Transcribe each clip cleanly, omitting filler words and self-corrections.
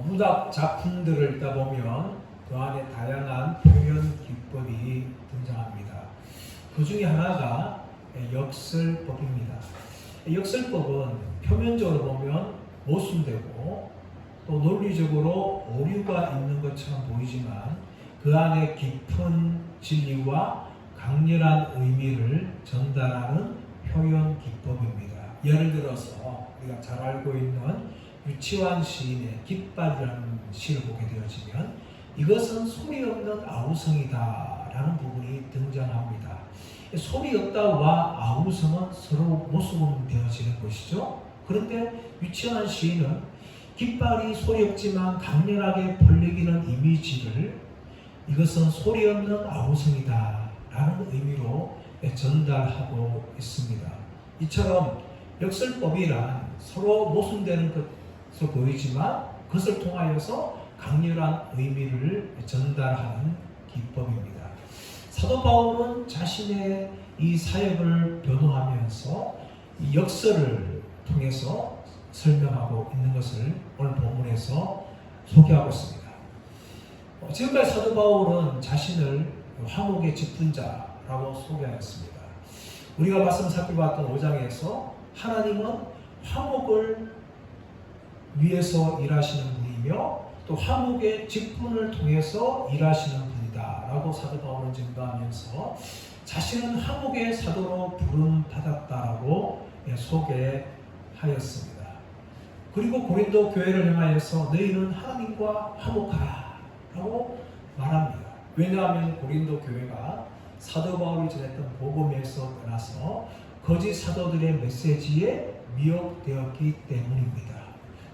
문학 작품들을 읽다 보면 그 안에 다양한 표현 기법이 등장합니다. 그 중에 하나가 역설법입니다. 역설법은 표면적으로 보면 모순되고 또 논리적으로 오류가 있는 것처럼 보이지만 그 안에 깊은 진리와 강렬한 의미를 전달하는 표현 기법입니다. 예를 들어서 우리가 잘 알고 있는 유치환 시인의 깃발이라는 시를 보게 되어지면 이것은 소리 없는 아우성이다 라는 부분이 등장합니다. 소리 없다와 아우성은 서로 모순되어지는 것이죠. 그런데 유치환 시인은 깃발이 소리 없지만 강렬하게 벌리기는 이미지를 이것은 소리 없는 아우성이다 라는 의미로 전달하고 있습니다. 이처럼 역설법이란 서로 모순되는 것으로 보이지만 그것을 통하여서 강렬한 의미를 전달하는 기법입니다. 사도 바울은 자신의 이 사역을 변호하면서 이 역설을 통해서 설명하고 있는 것을 오늘 본문에서 소개하고 있습니다. 지금까지 사도 바울은 자신을 화목의 직분자라고 소개하였습니다. 우리가 말씀 살펴봤던 5장에서 하나님은 화목을 위해서 일하시는 분이며 또 화목의 직분을 통해서 일하시는 분이다 라고 사도 바울은 증거하면서 자신은 화목의 사도로 부름받았다라고 소개하였습니다. 그리고 고린도 교회를 향하여서 너희는 하나님과 화목하라 라고 말합니다. 왜냐하면 고린도 교회가 사도 바울이 전했던 복음에서 떠나서 거짓 사도들의 메시지에 미혹되었기 때문입니다.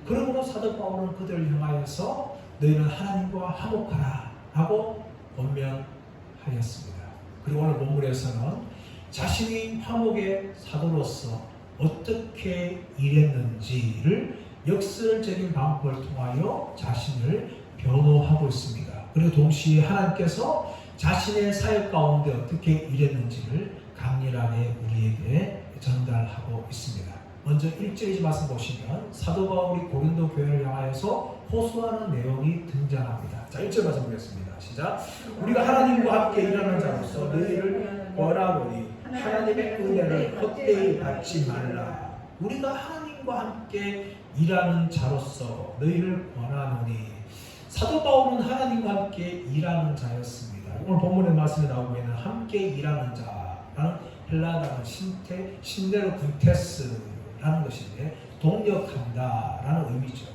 그러므로 사도 바울은 그들을 향하여서 너희는 하나님과 화목하라 라고 권면하였습니다. 그리고 오늘 본문에서는 자신이 화목의 사도로서 어떻게 일했는지를 역설적인 방법을 통하여 자신을 변호하고 있습니다. 그리고 동시에 하나님께서 자신의 사역 가운데 어떻게 일했는지를 강렬하게 우리에게 전달하고 있습니다. 먼저 1절 말씀 보시면 사도 바울이 고린도 교회를 향하여서 호소하는 내용이 등장합니다. 자, 1절 말씀 보겠습니다. 시작. 우리가 하나님과 함께 일하는 자로서 너희를 권하노니 하나님의 은혜를 헛되이 받지 말라. 우리가 하나님과 함께 일하는 자로서 너희를 권하노니 사도 바울은 하나님과 함께 일하는 자였습니다. 오늘 본문의 말씀에 나오고 있는 함께 일하는 자라는 헬라어는 신데로 군테스라는 것인데 동력한다라는 의미죠.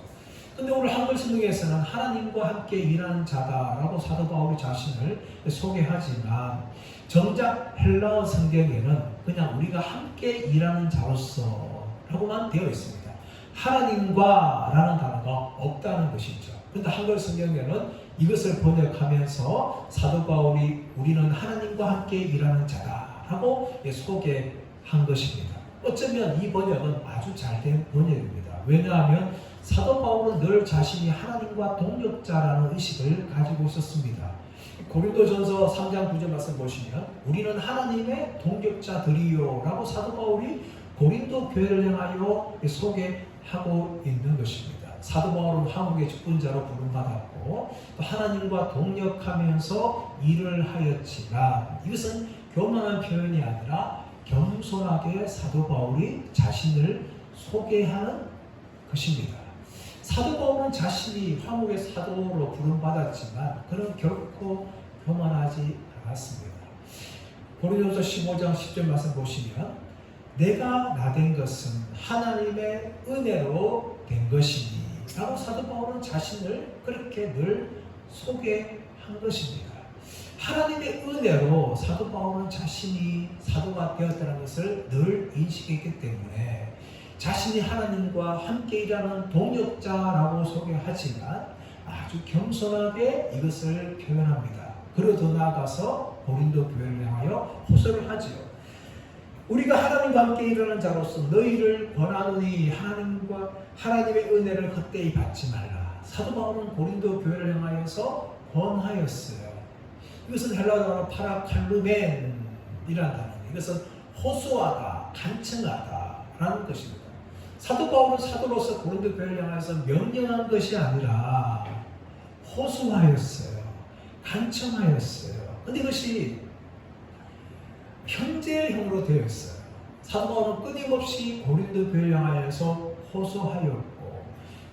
근데 오늘 한글 성경에서는 하나님과 함께 일하는 자다라고 사도 바울이 자신을 소개하지만 정작 헬라어 성경에는 그냥 우리가 함께 일하는 자로서 라고만 되어 있습니다. 하나님과 라는 단어가 없다는 것이죠. 그런데 한글 성경에는 이것을 번역하면서 사도 바울이 우리는 하나님과 함께 일하는 자다 라고 소개한 것입니다. 어쩌면 이 번역은 아주 잘된 번역입니다. 왜냐하면 사도 바울은 늘 자신이 하나님과 동력자라는 의식을 가지고 있었습니다. 고린도전서 3장 9절 말씀 보시면 우리는 하나님의 동력자들이요 라고 사도 바울이 고린도 교회를 향하여 소개하고 있는 것입니다. 사도 바울은 화목의 직분자로 부름받았고 또 하나님과 동력하면서 일을 하였지만 이것은 교만한 표현이 아니라 겸손하게 사도 바울이 자신을 소개하는 것입니다. 사도 바울은 자신이 화목의 사도로 부름받았지만 그는 결코 교만하지 않았습니다. 고린도서 15장 10절 말씀 보시면 내가 나된 것은 하나님의 은혜로 된 것이니 라고 사도 바울은 자신을 그렇게 늘 소개한 것입니다. 하나님의 은혜로 사도 바울은 자신이 사도가 되었다는 것을 늘 인식했기 때문에 자신이 하나님과 함께 일하는 동력자라고 소개하지만 아주 겸손하게 이것을 표현합니다. 그리고 더 나아가서 고린도 교회를 향하여 호소를 하지요. 우리가 하나님과 함께 일하는 자로서 너희를 권하노니 하나님의 은혜를 헛되이 받지 말라. 사도 바울은 고린도 교회를 향하여서 권하였어요. 이것은 헬라어로 파라칼루멘이라는 단어입니다. 이것은 호소하다, 간청하다라는 것입니다. 사도 바울은 사도로서 고린도 교회를 향해서 명령한 것이 아니라 호소하였어요. 간청하였어요. 근데 이것이 현재형으로 되어 있어요. 사도 바울은 끊임없이 고린도 교회를 향하여서 호소하였고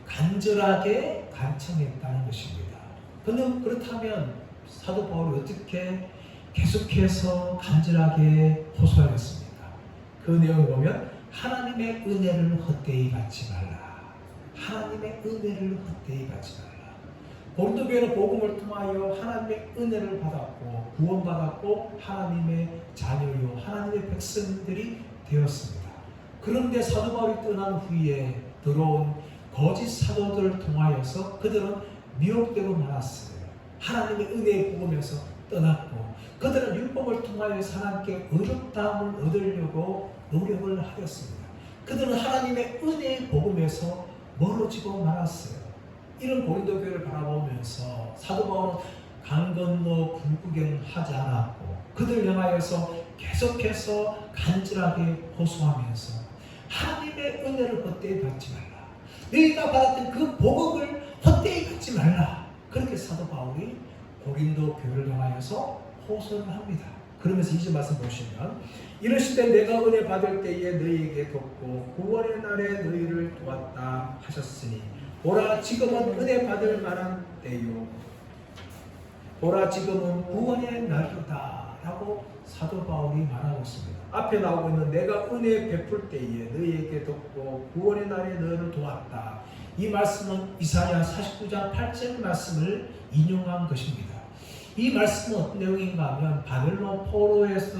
간절하게 간청했다는 것입니다. 그런데 그렇다면 사도 바울이 어떻게 계속해서 간절하게 호소하였습니까? 그 내용을 보면 하나님의 은혜를 헛되이 받지 말라. 하나님의 은혜를 헛되이 받지 말라. 고린도 교회는 복음을 통하여 하나님의 은혜를 받았고 구원받았고 하나님의 자녀요 하나님의 백성들이 되었습니다. 그런데 사도 바울이 떠난 후에 들어온 거짓 사도들을 통하여서 그들은 미혹되고 말았어요. 하나님의 은혜의 복음에서 떠났고 그들은 율법을 통하여 하나님께 의롭다함을 얻으려고 노력을 하였습니다. 그들은 하나님의 은혜의 복음에서 멀어지고 말았어요. 이런 고린도 교회를 바라보면서 사도 바울은 강 건너 불구경하지 않았고 그들 향하여서 계속해서 간절하게 호소하면서 하나님의 은혜를 헛되이 받지 말라. 너희가 받았던 그 복음을 헛되이 받지 말라. 그렇게 사도 바울이 고린도 교회를 향하여서 호소를 합니다. 그러면서 2절 말씀 보시면 이르시되 내가 은혜 받을 때에 너희에게 돕고 구원의 날에 너희를 도왔다 하셨으니 보라 지금은 은혜 받을 만한 때요 보라 지금은 구원의 날이다 라고 사도 바울이 말하고 있습니다. 앞에 나오고 있는 내가 은혜 베풀 때에 너희에게 돕고 구원의 날에 너희를 도왔다. 이 말씀은 이사야 49장 8절 말씀을 인용한 것입니다. 이 말씀은 어떤 내용인가 하면 바벨론 포로에서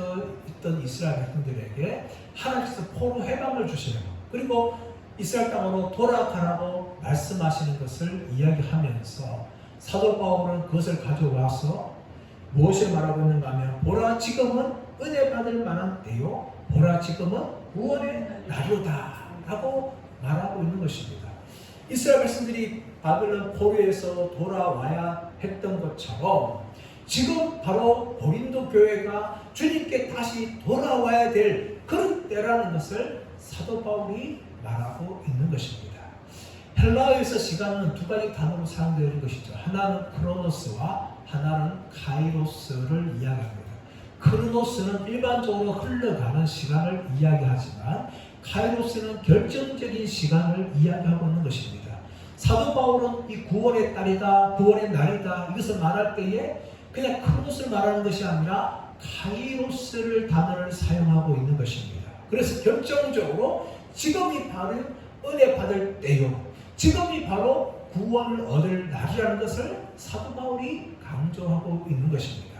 있던 이스라엘 백성들에게 하나님께서 포로 해방을 주시는 것 그리고 이스라엘 땅으로 돌아가라고 말씀하시는 것을 이야기하면서 사도 바울은 그것을 가져와서 무엇을 말하고 있는가 하면 보라 지금은 은혜 받을 만한 때요 보라 지금은 구원의 날이로다 라고 말하고 있는 것입니다. 이스라엘 백성들이 바벨론 포로에서 돌아와야 했던 것처럼 지금 바로 고린도 교회가 주님께 다시 돌아와야 될 그런 때라는 것을 사도 바울이 말하고 있는 것입니다. 헬라어에서 시간은 두 가지 단어로 사용되는 것이죠. 하나는 크로노스와 하나는 카이로스를 이야기합니다. 크로노스는 일반적으로 흘러가는 시간을 이야기하지만 카이로스는 결정적인 시간을 이야기하고 있는 것입니다. 사도 바울은 이 구원의 딸이다, 구원의 날이다 이것을 말할 때에 그냥 크로노스를 말하는 것이 아니라 카이로스를 단어를 사용하고 있는 것입니다. 그래서 결정적으로 지금이 바로 은혜 받을 때요. 지금이 바로 구원을 얻을 날이라는 것을 사도 바울이 강조하고 있는 것입니다.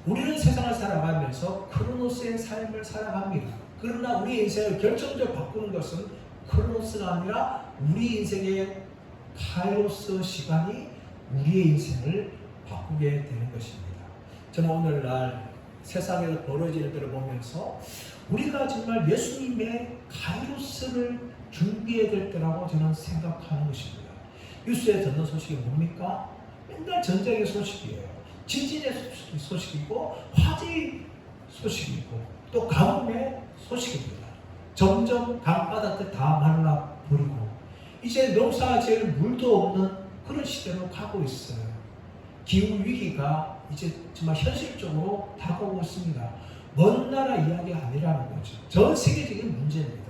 우리는 세상을 살아가면서 크로노스의 삶을 살아갑니다. 그러나 우리 인생을 결정적으로 바꾸는 것은 크로노스가 아니라 우리 인생의 카이로스 시간이 우리의 인생을 바꾸게 되는 것입니다. 저는 오늘날 세상에서 벌어지는 일들을 보면서 우리가 정말 예수님의 카이로스를 준비해야 될 때라고 저는 생각하는 것입니다. 뉴스에 듣는 소식이 뭡니까? 맨날 전쟁의 소식이에요. 지진의 소식이고 화재의 소식이고 또 가뭄의 소식입니다. 점점 강바닥들 다 말라버리고 이제 농사지을 물도 없는 그런 시대로 가고 있어요. 기후위기가 이제 정말 현실적으로 다가오고 있습니다. 먼 나라 이야기가 아니라는 거죠. 전 세계적인 문제입니다.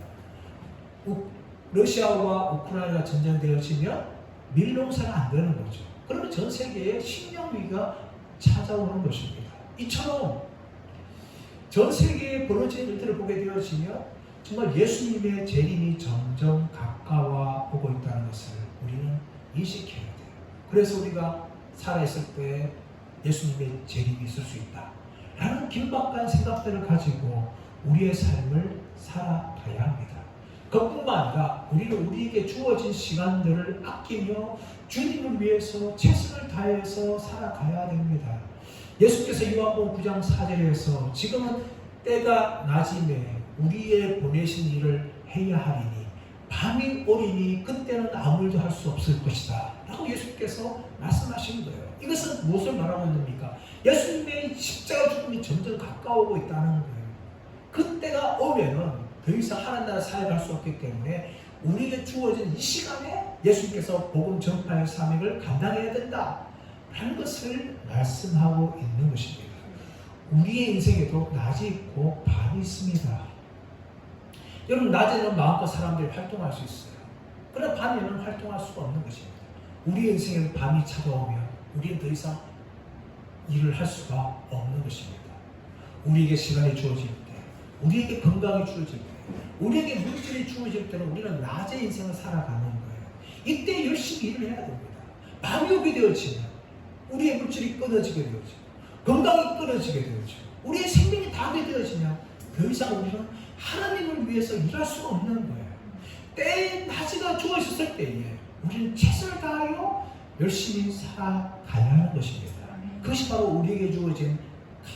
러시아와 우크라이나가 전쟁되어지면 밀농사가 안 되는 거죠. 그러면 전 세계에 식량위기가 찾아오는 것입니다. 이처럼 전 세계에 벌어지는 일들을 보게 되어지면 정말 예수님의 재림이 점점 가까워 오고 있다는 것을 우리는 인식해야 돼요. 그래서 우리가 살아있을 때 예수님의 재림이 있을 수 있다 라는 긴박한 생각들을 가지고 우리의 삶을 살아가야 합니다. 그뿐만 아니라 우리는 우리에게 주어진 시간들을 아끼며 주님을 위해서 최선을 다해서 살아가야 됩니다. 예수께서 요한복음 9장 4절에서 지금은 때가 낮임에 우리의 보내신 일을 해야 하리니 밤이 오리니 그때는 아무 일도 할 수 없을 것이다 라고 예수께서 말씀하신 거예요. 이것은 무엇을 말하고 있습니까? 예수님의 십자가 죽음이 점점 가까워오고 있다는 거예요. 그때가 오면은 더 이상 하나님 나라 사역할 수 없기 때문에 우리에게 주어진 이 시간에 예수님께서 복음 전파의 사명을 감당해야 된다 라는 것을 말씀하고 있는 것입니다. 우리의 인생에도 낮이 있고 밤이 있습니다. 여러분, 낮에는 마음껏 사람들이 활동할 수 있어요. 그러나 밤에는 활동할 수가 없는 것입니다. 우리의 인생에도 밤이 찾아오면 우리는 더 이상 일을 할 수가 없는 것입니다. 우리에게 시간이 주어질 때, 우리에게 건강이 주어질 때, 우리에게 물질이 주어질 때는 우리는 낮의 인생을 살아가는 거예요. 이때 열심히 일을 해야 됩니다. 밤이 오게 되어지면 우리의 물질이 끊어지게 되어지고 건강이 끊어지게 되어지고 우리의 생명이 닿게 되어지면 더 이상 우리는 하나님을 위해서 일할 수가 없는 거예요. 때에 낮이가 주어 있었을 때에 우리는 최선을 다하여 열심히 살아가야 하는 것입니다. 그것이 바로 우리에게 주어진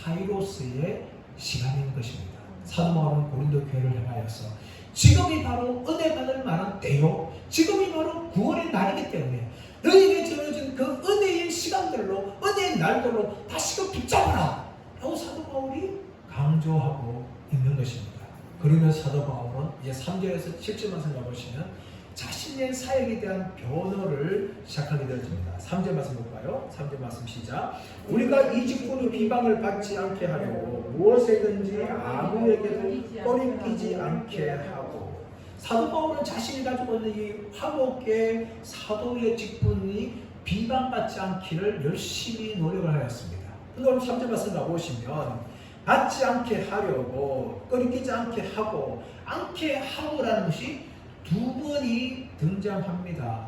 카이로스의 시간인 것입니다. 사도 바울은 고린도 교회를 향하여서 지금이 바로 은혜 받을 만한 때요, 지금이 바로 구원의 날이기 때문에 너희에게 주어진 그 은혜의 시간들로, 은혜의 날들로 다시금 붙잡아라 라고 사도 바울이 강조하고 있는 것입니다. 그러면서 사도 바울은 이제 3절에서 7절만 생각하시면 자신의 사역에 대한 변호를 시작하게 되어집니다. 3절 말씀 볼까요? 3절 말씀 시작. 우리가 이 직분의 비방을 받지 않게 하려고 무엇에든지 아무에게도 꺼리끼지 않게 하고, 사도 바울은 자신이 가지고 있는 이 화목의 사도의 직분이 비방받지 않기를 열심히 노력을 하였습니다. 근데 오늘 3절 말씀 가보시면 받지 않게 하려고, 꺼리끼지 않게 하고라는 것이 두 번이 등장합니다.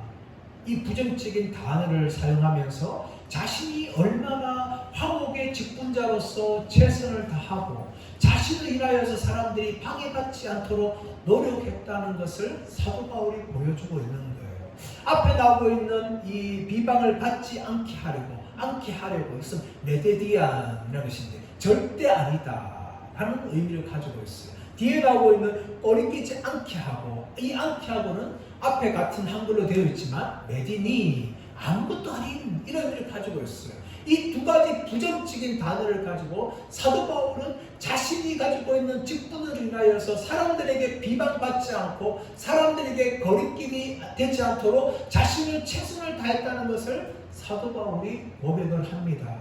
이 부정적인 단어를 사용하면서 자신이 얼마나 화목의 직분자로서 최선을 다하고 자신을 인하여서 사람들이 방해받지 않도록 노력했다는 것을 사도 바울이 보여주고 있는 거예요. 앞에 나오고 있는 이 비방을 받지 않게 하려고 이것은 메데디안이라는 것인데 절대 아니다 라는 의미를 가지고 있어요. 뒤에 나오고 있는 꺼리끼지 않게 하고, 이 않게 하고는 앞에 같은 한글로 되어 있지만 메디니, 아무것도 아닌 이런 의미를 가지고 있어요. 이 두 가지 부정적인 단어를 가지고 사도 바울은 자신이 가지고 있는 직분을 인하여서 사람들에게 비방받지 않고 사람들에게 거리낌이 되지 않도록 자신을 최선을 다했다는 것을 사도 바울이 고백을 합니다.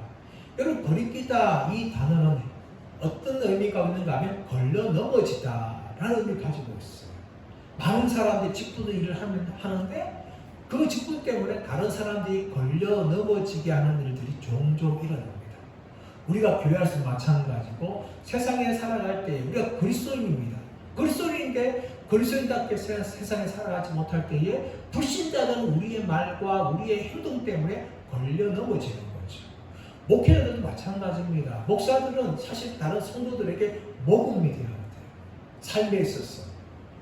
여러분, 거리끼다 이 단어는 어떤 의미가 있는가 하면 걸려 넘어지다 라는 의미를 가지고 있어요. 많은 사람들이 직분의 일을 하는데 그 직분 때문에 다른 사람들이 걸려 넘어지게 하는 일들이 종종 일어납니다. 우리가 교회에서 마찬가지고 세상에 살아갈 때 우리가 그리스도인입니다. 그리스도인인데 그리스도인답게 세상에 살아가지 못할 때에 불신자들은 우리의 말과 우리의 행동 때문에 걸려 넘어지는 거예요. 목회자들도 마찬가지입니다. 목사들은 사실 다른 성도들에게 모범이 되어야 돼요. 삶에 있어서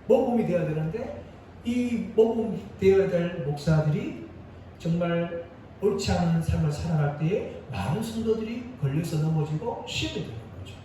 모범이 되어야 되는데 이 모범이 되어야 될 목사들이 정말 옳지 않은 삶을 살아갈 때에 많은 성도들이 걸려서 넘어지고 시험이 되는 거죠.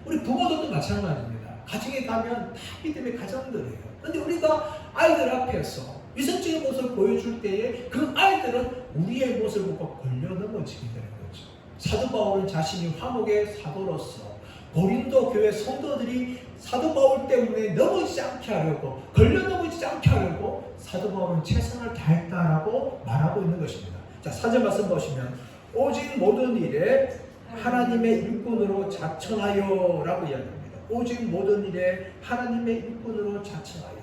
우리 부모들도 마찬가지입니다. 가정에 가면 다 믿음의 가정들이에요. 그런데 우리가 아이들 앞에서 위선적인 모습을 보여줄 때에 그 아이들은 우리의 모습을 보고 걸려 넘어지게 되는 거죠. 사도 바울은 자신이 화목의 사도로서 고린도 교회 성도들이 사도 바울 때문에 넘어지지 않게 하려고, 걸려 넘어지지 않게 하려고 사도 바울은 최선을 다했다라고 말하고 있는 것입니다. 자, 4절 말씀 보시면 오직 모든 일에 하나님의 일꾼으로 자청하여 라고 이야기합니다. 오직 모든 일에 하나님의 일꾼으로 자청하여.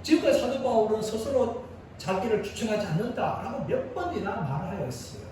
지금까지 사도 바울은 스스로 자기를 추천하지 않는다라고 몇 번이나 말하였어요.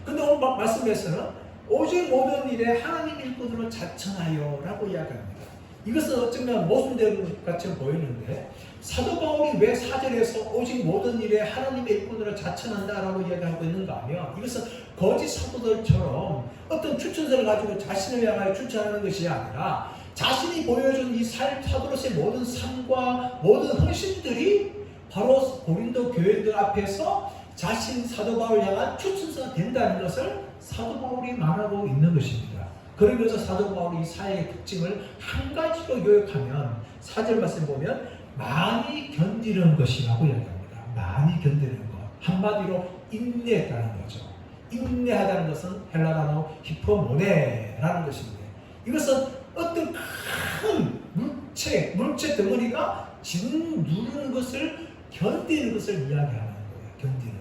근데 오늘 말씀에서는 오직 모든 일에 하나님 일꾼으로 자청하여 라고 이야기합니다. 이것은 어쩌면 모순된 것처럼 보이는데 사도 바울이 왜 4절에서 오직 모든 일에 하나님의 일꾼으로 자청한다라고 이야기하고 있는가 하면 이것은 거짓 사도들처럼 어떤 추천서를 가지고 자신을 향하여 추천하는 것이 아니라 자신이 보여준 이 사도로서의 모든 삶과 모든 헌신들이 바로 고린도 교회들 앞에서 자신 사도 바울을 향한 추천서가 된다는 것을 사도 바울이 말하고 있는 것입니다. 그러면서 사도 바울이 이 사역의 특징을 한 가지로 요약하면 4절 말씀 보면 많이 견디는 것이라고 이야기합니다. 많이 견디는 것. 한마디로 인내했다는 거죠. 인내하다는 것은 헬라 단어 히포모네라는 것인데 이것은 어떤 큰 물체 덩어리가 짓누르는 것을 견디는 것을 이야기하는 거예요. 견디는 것.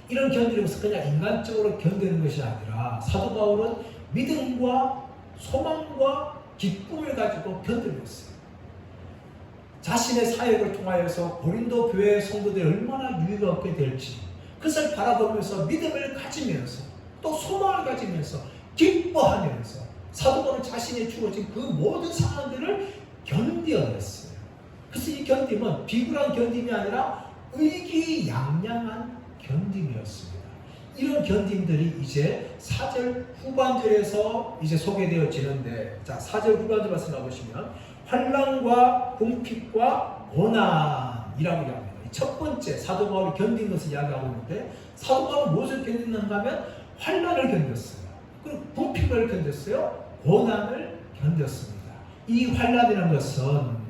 이런 견디는 것은 그냥 인간적으로 견디는 것이 아니라 사도 바울은 믿음과 소망과 기쁨을 가지고 견디고 있어요. 자신의 사역을 통하여서 고린도 교회의 성도들이 얼마나 유익을 얻게 될지 그것을 바라보면서 믿음을 가지면서 또 소망을 가지면서 기뻐하면서 사도 바울은 자신이 주어진 그 모든 상황들을 견뎌냈어요. 그래서 이 견딤은 비굴한 견딤이 아니라 의기양양한 견딤이었습니다. 이런 견딤들이 이제 4절 후반절에서 이제 소개되어지는데, 자 4절 후반절 말씀 가보시면 환난과 궁핍과 고난이라고 이야기합니다. 첫 번째 사도 바울이 견딘 것을 이야기하고 있는데, 사도 바울은 무엇을 견딘가 하면 환난을 견뎠어요. 그리고 궁핍을 견뎠어요. 고난을 견뎠습니다. 이 환난이라는 것은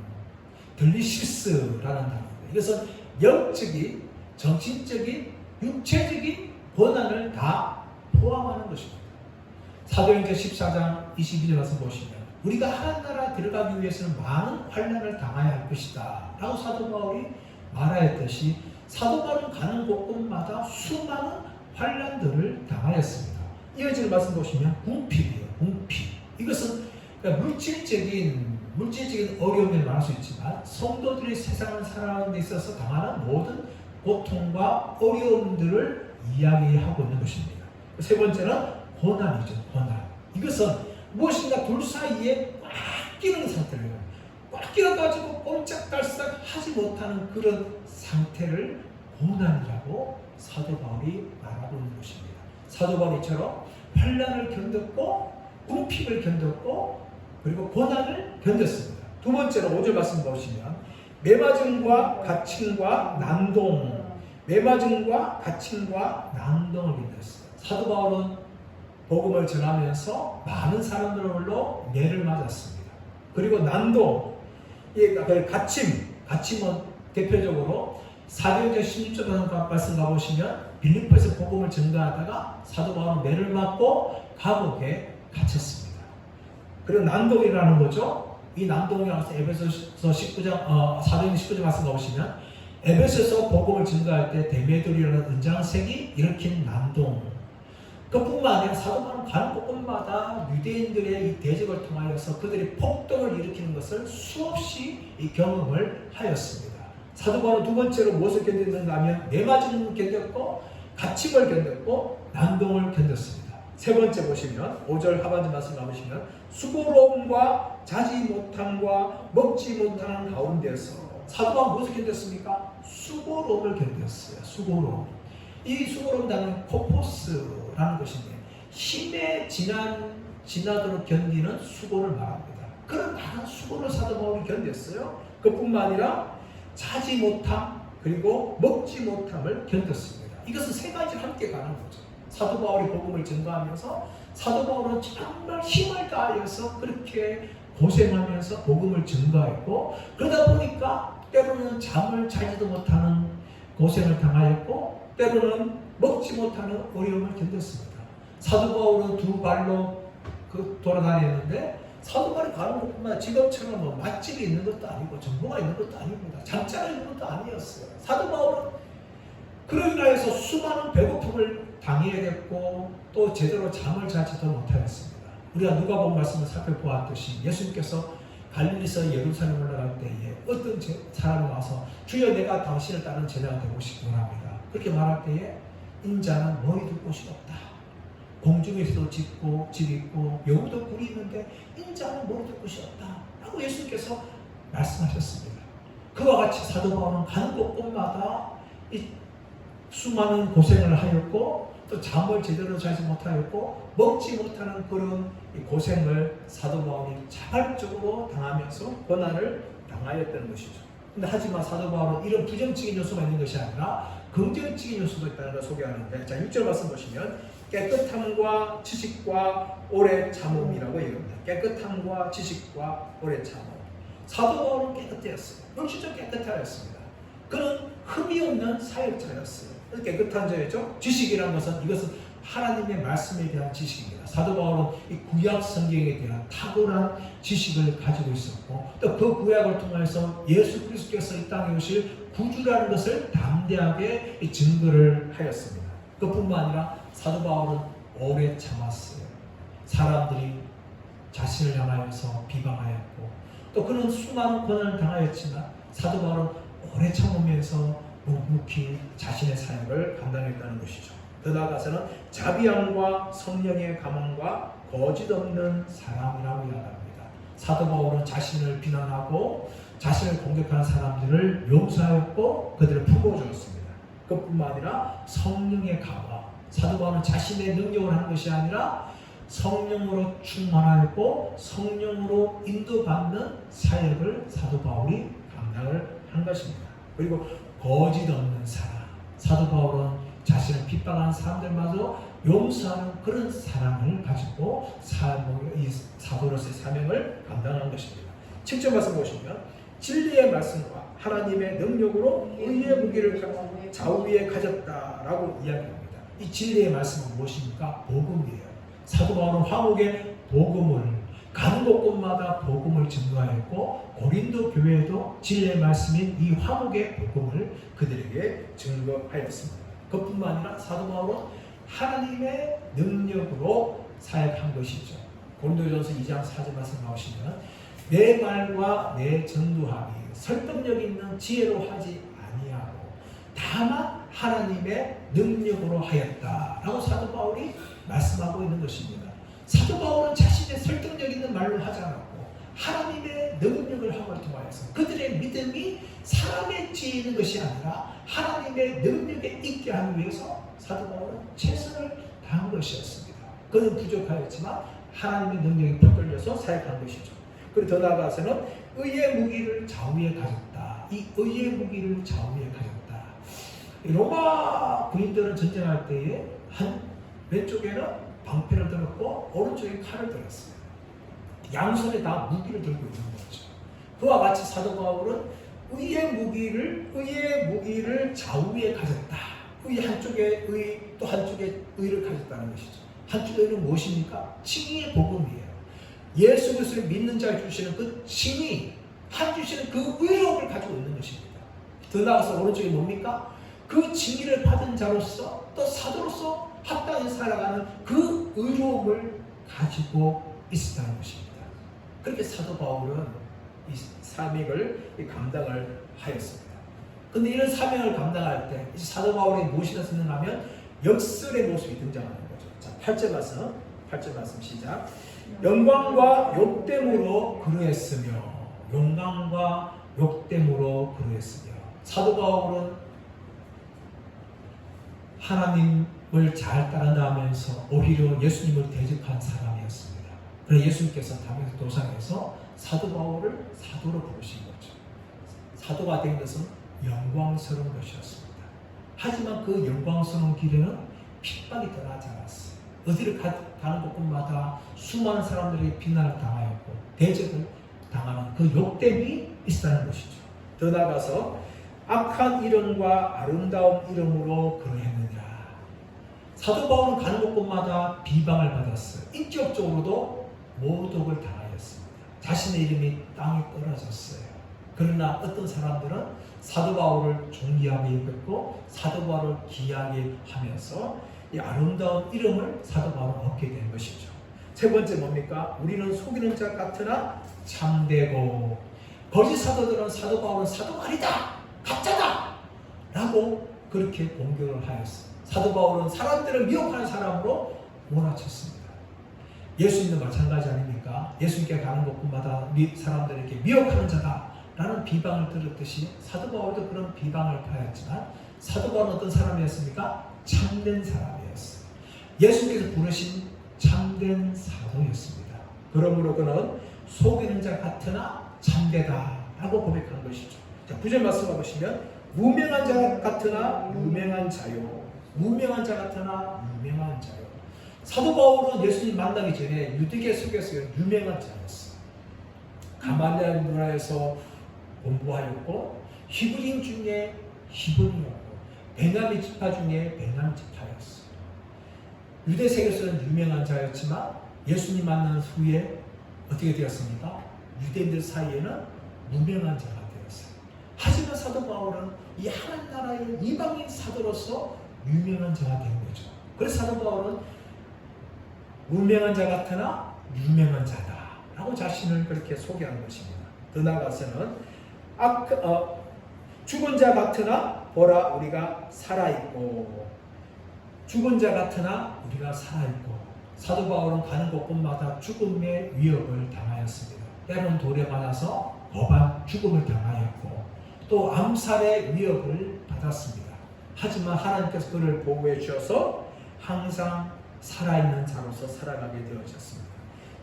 들리시스라는 단어입니다. 이것은 영적인, 정신적인, 육체적인 고난을 다 포함하는 것입니다. 사도행전 14장 22절 말씀 보시면 우리가 하나님 나라 들어가기 위해서는 많은 환난을 당해야 할 것이다 라고 사도 바울이 말하였듯이 사도 바울은 가는 곳곳마다 수많은 환난들을 당하였습니다. 이어지는 말씀 보시면 궁핍이에요. 궁핍. 이것은 그러니까 물질적인 어려움을 말할 수 있지만 성도들이 세상을 살아가는 데 있어서 당하는 모든 고통과 어려움들을 이야기하고 있는 것입니다. 세 번째는 고난이죠. 고난. 이것은 무엇인가 둘 사이에 꽉 끼는 상태예요. 꽉 끼어가지고 꼼짝달싹 하지 못하는 그런 상태를 고난이라고 사도 바울이 말하고 있는 것입니다. 사도 바울이처럼 환난을 견뎠고 궁핍을 견뎠고 그리고 고난을 견뎠습니다. 두 번째로 5절 말씀 보시면 매맞음과 갇힘과 난동, 매맞음과 갇힘과 난동을 견뎠어요. 사도 바울은 복음을 전하면서 많은 사람들로 매를 맞았습니다. 그리고 난동, 갇힘은 대표적으로 사도행전 16절 말씀 가보시면 빌립보에서 복음을 전가하다가 사도 바울은 매를 맞고 감옥에 갇혔습니다. 그리고 난동이라는 거죠. 이 난동이라는 것은 에베소서 19장, 사도행전 19장 말씀 가보시면 에베소에서 복음을 전가할 때 데메드리라는 은장색이 일으킨 난동. 그뿐만 아니라 사도 바울은 가는 곳곳마다 유대인들의 이 대적을 통하여서 그들이 폭동을 일으키는 것을 수없이 이 경험을 하였습니다. 사도 바울은 두 번째로 무엇을 견뎠는가 하면 매맞음을 견뎠고 갇힘을 견뎠고 난동을 견뎠습니다. 세 번째 보시면 5절 하반절 말씀 나오시면 수고로움과 자지 못함과 먹지 못하는 가운데서 사도 바울은 무엇을 견뎠습니까? 수고로움을 견뎠어요. 수고로움. 이 수고로움 단어는 코포스라는 것인데 힘에 지나도록 견디는 수고를 말합니다. 그런 많은 수고를 사도 바울이 견뎠어요. 그뿐만 아니라 자지 못함 그리고 먹지 못함을 견뎠습니다. 이것은 세 가지를 함께 가는 거죠. 사도 바울이 복음을 전가하면서 사도 바울은 정말 힘을 다하여서 그렇게 고생하면서 복음을 전가했고 그러다 보니까 때로는 잠을 자지도 못하는 고생을 당하였고 때로는 먹지 못하는 어려움을 견뎠습니다. 사도 바울은 두 발로 돌아다녔는데 사도 바울이 가는 곳마다 지금처럼 뭐 맛집이 있는 것도 아니고 정보가 있는 것도 아닙니다. 잠자가 있는 것도 아니었어요. 사도 바울은 그로 인하여서 수많은 배고픔을 당해야 됐고 또 제대로 잠을 자지도 못하였습니다. 우리가 누가복음 말씀을 살펴보았듯이 예수님께서 갈릴리에서 예루살렘 올라갈 때에 어떤 사람이 와서 주여 내가 당신을 따르는 제자가 되고 싶구나 그렇게 말할 때에 인자는 머리 둘 곳이 없다. 공중에서도 집 있고 여우도 굴이 있는데 인자는 머리 둘 곳이 없다 라고 예수님께서 말씀하셨습니다. 그와 같이 사도 바울은 가는 곳곳마다 이 수많은 고생을 하였고 또 잠을 제대로 자지 못하였고 먹지 못하는 그런 고생을 사도 바울이 자발적으로 당하면서 고난을 당하였다는 것이죠. 근데 하지만 사도 바울은 이런 부정적인 요소가 있는 것이 아니라 긍정적인 요소도 있다는 걸 소개하는데, 자 6절 말씀 보시면 깨끗함과 지식과 오래 참음이라고 얘기합니다. 깨끗함과 지식과 오래 참음. 사도 바울은 깨끗했어요. 물질적 깨끗하였습니다. 그는 흠이 없는 사역자였어요. 깨끗한 자였죠. 지식이라는 것은 이것은 하나님의 말씀에 대한 지식입니다. 사도 바울은 이 구약 성경에 대한 탁월한 지식을 가지고 있었고 또 그 구약을 통해서 예수 그리스도께서 이 땅에 오실 구주라는 것을 담대하게 증거를 하였습니다. 그뿐만 아니라 사도 바울은 오래 참았어요. 사람들이 자신을 향하여서 비방하였고 또 그는 수많은 고난을 당하였지만 사도 바울은 오래 참으면서 묵묵히 자신의 사역을 감당했다는 것이죠. 더 나아가서는 자비함과 성령의 감언과 거짓 없는 사랑이라고 이야기합니다. 사도 바울은 자신을 비난하고 자신을 공격하는 사람들을 용서하였고 그들을 품어주었습니다. 그뿐만 아니라 성령의 감화, 사도 바울은 자신의 능력을 하는 것이 아니라 성령으로 충만하였고 성령으로 인도받는 사역을 사도 바울이 감당을 한 것입니다. 그리고 거짓 없는 사랑, 사도 바울은 자신을 핍박하는 사람들마저 용서하는 그런 사랑을 가지고 이 사도로서의 사명을 감당하는 것입니다. 7절 말씀 보시면 진리의 말씀과 하나님의 능력으로 의의 무기를 좌우에 가졌다라고 이야기합니다. 이 진리의 말씀은 무엇입니까? 복음이에요. 사도 바울은 화목의 복음을 가는 곳곳마다 복음을 증거하였고 고린도 교회에도 진리의 말씀인 이 화목의 복음을 그들에게 증거하였습니다. 그뿐만 아니라 사도 바울은 하나님의 능력으로 사역한 것이죠. 고린도전서 2장 4절 말씀 나오시면 내 말과 내 전도함이 설득력 있는 지혜로 하지 아니하고 다만 하나님의 능력으로 하였다라고 사도 바울이 말씀하고 있는 것입니다. 사도 바울은 자신의 설득력 있는 말로 하지 않았고 하나님의 능력을 함을 통하여서 그들의 믿음이 사람의 지혜에 있는 것이 아니라 하나님의 능력에 있게 하기 위해서 사도 바울은 최선을 다한 것이었습니다. 그는 부족하였지만 하나님의 능력이 붙들려서 사역한 것이죠. 그리고 더 나아가서는 의의 무기를 좌우에 가졌다. 이 의의 무기를 좌우에 가졌다. 로마 군인들은 전쟁할 때에 한 왼쪽에는 방패를 들었고 오른쪽에 칼을 들었어요. 양손에 다 무기를 들고 있는 거죠. 그와 같이 사도 바울은 의의 무기를 좌우에 가졌다. 의 한쪽에 의, 또 한쪽에 의를 가졌다는 것이죠. 한쪽의 의는 무엇입니까? 칭의의 복음이에요. 예수 그리스도를 믿는 자에 주시는 그 칭의, 한 주시는 그 의로움을 가지고 있는 것입니다. 더 나아가서 오른쪽에 뭡니까? 그 칭의를 받은 자로서 또 사도로서 합당히 살아가는 그 의로움을 가지고 있었다는 것입니다. 그렇게 사도 바울은 이 사명을 감당을 하였습니다. 근데 이런 사명을 감당할 때 사도 바울이 무엇이라 생각하면 역설의 모습이 등장하는 거죠. 자, 8절 말씀 시작. 영광과 욕됨으로 그루했으며 영광과 욕됨으로 그루했으며 사도 바울은 하나님을 잘 따른다면서 오히려 예수님을 대적한 사람이었습니다. 그래서 예수님께서 다메섹 도상에서 사도 바울을 사도로 부르신 거죠. 사도가 된 것은 영광스러운 것이었습니다. 하지만 그 영광스러운 길에는 핍박이 떠나지 않았어요. 어디를 가는 곳마다 수많은 사람들에게 비난을 당하였고 대적을 당하는 그 욕됨이 있었다는 것이죠. 더 나아가서 악한 이름과 아름다운 이름으로 그러했느니라. 사도 바울은 가는 곳곳마다 비방을 받았어요. 인격적으로도 모독을 당하였습니다. 자신의 이름이 땅에 떨어졌어요. 그러나 어떤 사람들은 사도 바울을 존귀하게 여겼고 사도 바울을 귀하게 하면서 이 아름다운 이름을 사도 바울은 얻게 된 것이죠. 세 번째 뭡니까? 우리는 속이는 자 같으나 참되고 거짓 사도들은 사도 바울은 사도가 아니다, 가짜다 라고 그렇게 공격을 하였어요. 사도 바울은 사람들을 미혹하는 사람으로 몰아쳤습니다. 예수님도 마찬가지 아닙니까? 예수님께 가는 곳마다 사람들에게 미혹하는 자다 라는 비방을 들었듯이 사도 바울도 그런 비방을 받았지만 사도 바울은 어떤 사람이었습니까? 참된 사람이었어요. 예수님께서 부르신 참된 사도였습니다. 그러므로 그는 속이는 자 같으나 참되다 라고 고백한 것이죠. 자, 9절 말씀을 보시면 무명한 자 같으나 유명한 자요, 무명한 자 같으나 유명한 자요. 사도 바울은 예수님 만나기 전에 유대계 속에서 유명한 자였어요. 가말리엘 문화에서 공부하였고 히브리인 중에 히브리였고 베냐민 지파 중에 베냐민 지파였어요. 유대 세계에서는 유명한 자였지만 예수님 만난 후에 어떻게 되었습니까? 유대인들 사이에는 무명한 자가 되었어요. 하지만 사도 바울은 이 하나님 나라의 이방인 사도로서 유명한 자가 된 거죠. 그래서 사도 바울은 무명한 자 같으나 유명한 자다 라고 자신을 그렇게 소개하는 것입니다. 더 나아가서는 죽은 자 같으나 보라 우리가 살아있고, 죽은 자 같으나 우리가 살아있고, 사도 바울은 가는 곳곳마다 죽음의 위협을 당하였습니다. 때로는 돌에 맞아서 거반 죽음을 당하였고 또 암살의 위협을 받았습니다. 하지만 하나님께서 그를 보호해 주셔서 항상 살아있는 자로서 살아가게 되어졌습니다.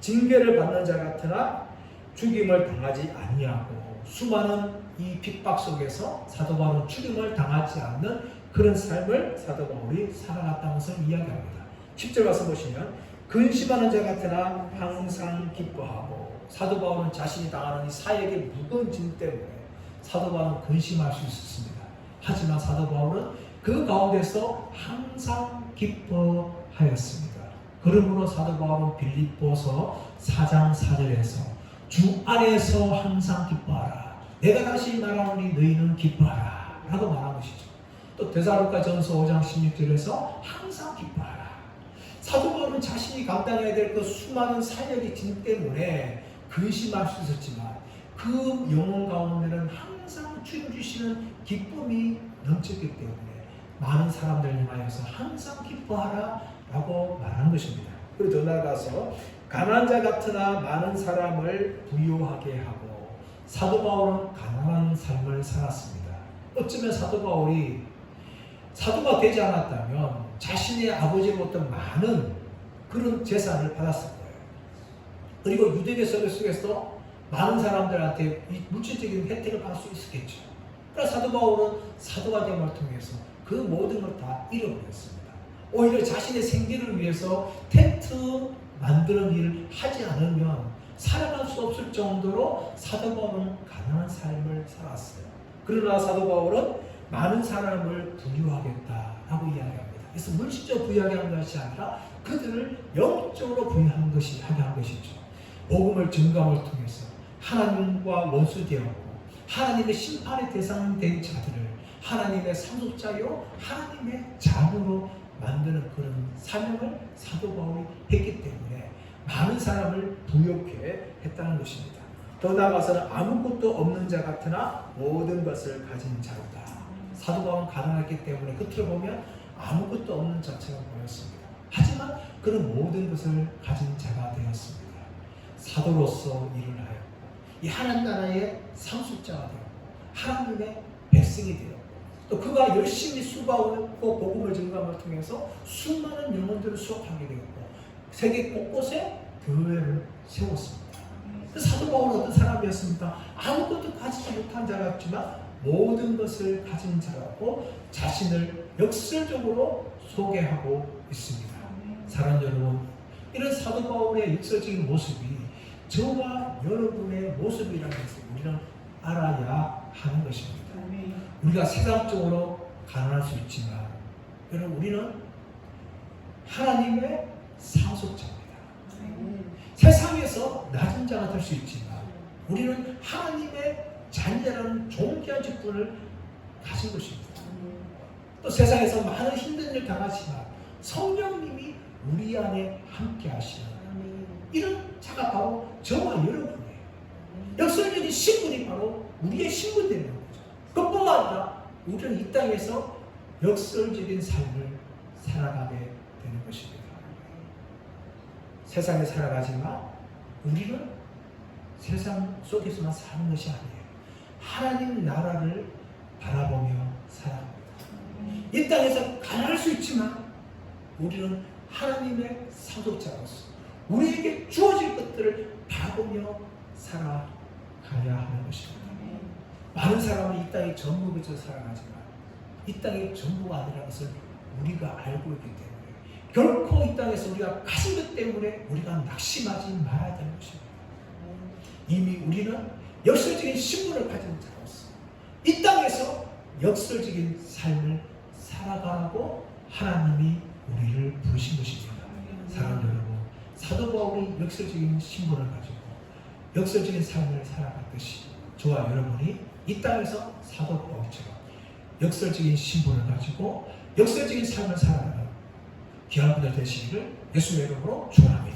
징계를 받는 자 같으나 죽임을 당하지 아니하고, 수많은 이 핍박 속에서 사도 바울은 죽임을 당하지 않는 그런 삶을 사도 바울이 살아갔다는 것을 이야기합니다. 10절 가서 보시면 근심하는 자 같으나 항상 기뻐하고, 사도 바울은 자신이 당하는 이 사역의 무거운 짐 때문에 사도 바울은 근심할 수 있었습니다. 하지만 사도 바울은 그 가운데서 항상 기뻐하였습니다. 그러므로 사도 바울은 빌립보서 4장 4절에서 주 안에서 항상 기뻐하라, 내가 다시 말하노니 너희는 기뻐하라 라고 말한 것이죠. 또 데살로니가전서 5장 16절에서 항상 기뻐하라. 사도 바울은 자신이 감당해야 될 그 수많은 사역의 짐 때문에 근심할 수 있었지만 그 영혼 가운데는 항상 주님 주시는 기쁨이 넘쳤기 때문에 많은 사람들을 향하여서 항상 기뻐하라 라고 말한 것입니다. 그리고 더 나아가서 가난한 자 같으나 많은 사람을 부유하게 하고, 사도 바울은 가난한 삶을 살았습니다. 어쩌면 사도 바울이 사도가 되지 않았다면 자신의 아버지로부터 많은 그런 재산을 받았을 거예요. 그리고 유대계 사회 속에서 많은 사람들한테 이 물질적인 혜택을 받을 수 있었겠죠. 그래서 사도 바울은 사도가 됨을 통해서 그 모든 걸 다 잃어버렸습니다. 오히려 자신의 생계를 위해서 텐트 만드는 일을 하지 않으면 살아갈 수 없을 정도로 사도 바울은 가난한 삶을 살았어요. 그러나 사도 바울은 많은 사람을 부유하겠다라고 이야기합니다. 그래서 물질적으로 부유하게 한 것이 아니라 그들을 영적으로 부유한 것이 하게 한 것이죠. 복음을 증거함을 통해서 하나님과 원수되었고 하나님의 심판의 대상된 자들을 하나님의 상속자요 하나님의 자녀로 만드는 그런 사명을 사도 바울이 했기 때문에 많은 사람을 부유하게 했다는 것입니다. 더 나아가서는 아무것도 없는 자 같으나 모든 것을 가진 자로다. 사도 바울은 가난했기 때문에 겉으로 보면 아무것도 없는 자처럼 보였습니다. 하지만 그런 모든 것을 가진 자가 되었습니다. 사도로서 일을 하였고 이 하나님 나라의 상속자가 되었고 하나님의 백성이 되었고 또 그가 열심히 수고하고 복음을 증거함을 통해서 수많은 영혼들을 수업하게 되었고 세계 곳곳에 교회를 세웠습니다. 사도 바울은 어떤 사람이었습니까? 아무것도 가지지 못한 자였지만 모든 것을 가진 자라고 자신을 역설적으로 소개하고 있습니다. 사랑하는 여러분, 이런 사도 바울의 역설적인 모습이 저와 여러분의 모습이라는 것을 우리는 알아야 하는 것입니다. 우리가 세상적으로 가난할 수 있지만 여러분 우리는 하나님의 상속자입니다. 세상에서 낮은 자가 될 수 있지만 우리는 하나님의 자녀라는 존귀한 직분을 가진 것입니다. 또 세상에서 많은 힘든 일을 당하지만 성령님이 우리 안에 함께 하시는 이런 자가 바로 저와 여러분이에요. 역설적인 신분이 바로 우리의 신분 되는 거죠. 그뿐만 아니라 우리는 이 땅에서 역설적인 삶을 살아가게 되는 것입니다. 세상에 살아가지만 우리는 세상 속에서만 사는 것이 아니에요. 하나님 나라를 바라보며 살아갑니다. 이 땅에서 가난할 수 있지만 우리는 하나님의 상속자로서 우리에게 주어질 것들을 바라보며 살아가야 하는 것입니다. 많은 사람은 이 땅의 전부에서 살아가지만 이 땅의 전부가 아니라는 것을 우리가 알고 있기 때문에 결코 이 땅에서 우리가 가진 것 때문에 우리가 낙심하지 말아야 되는 것입니다. 이미 우리는 역설적인 신분을 가진 자로서 이 땅에서 역설적인 삶을 살아가라고 하나님이 우리를 부르신 것입니다. 사랑하는 여러분, 사도 바울이 역설적인 신분을 가지고 역설적인 삶을 살아갔듯이 저와 여러분이 이 땅에서 사도 바울처럼 역설적인 신분을 가지고 역설적인 삶을 살아가는 귀한 분들 되시기를 예수의 이름으로 축원합니다.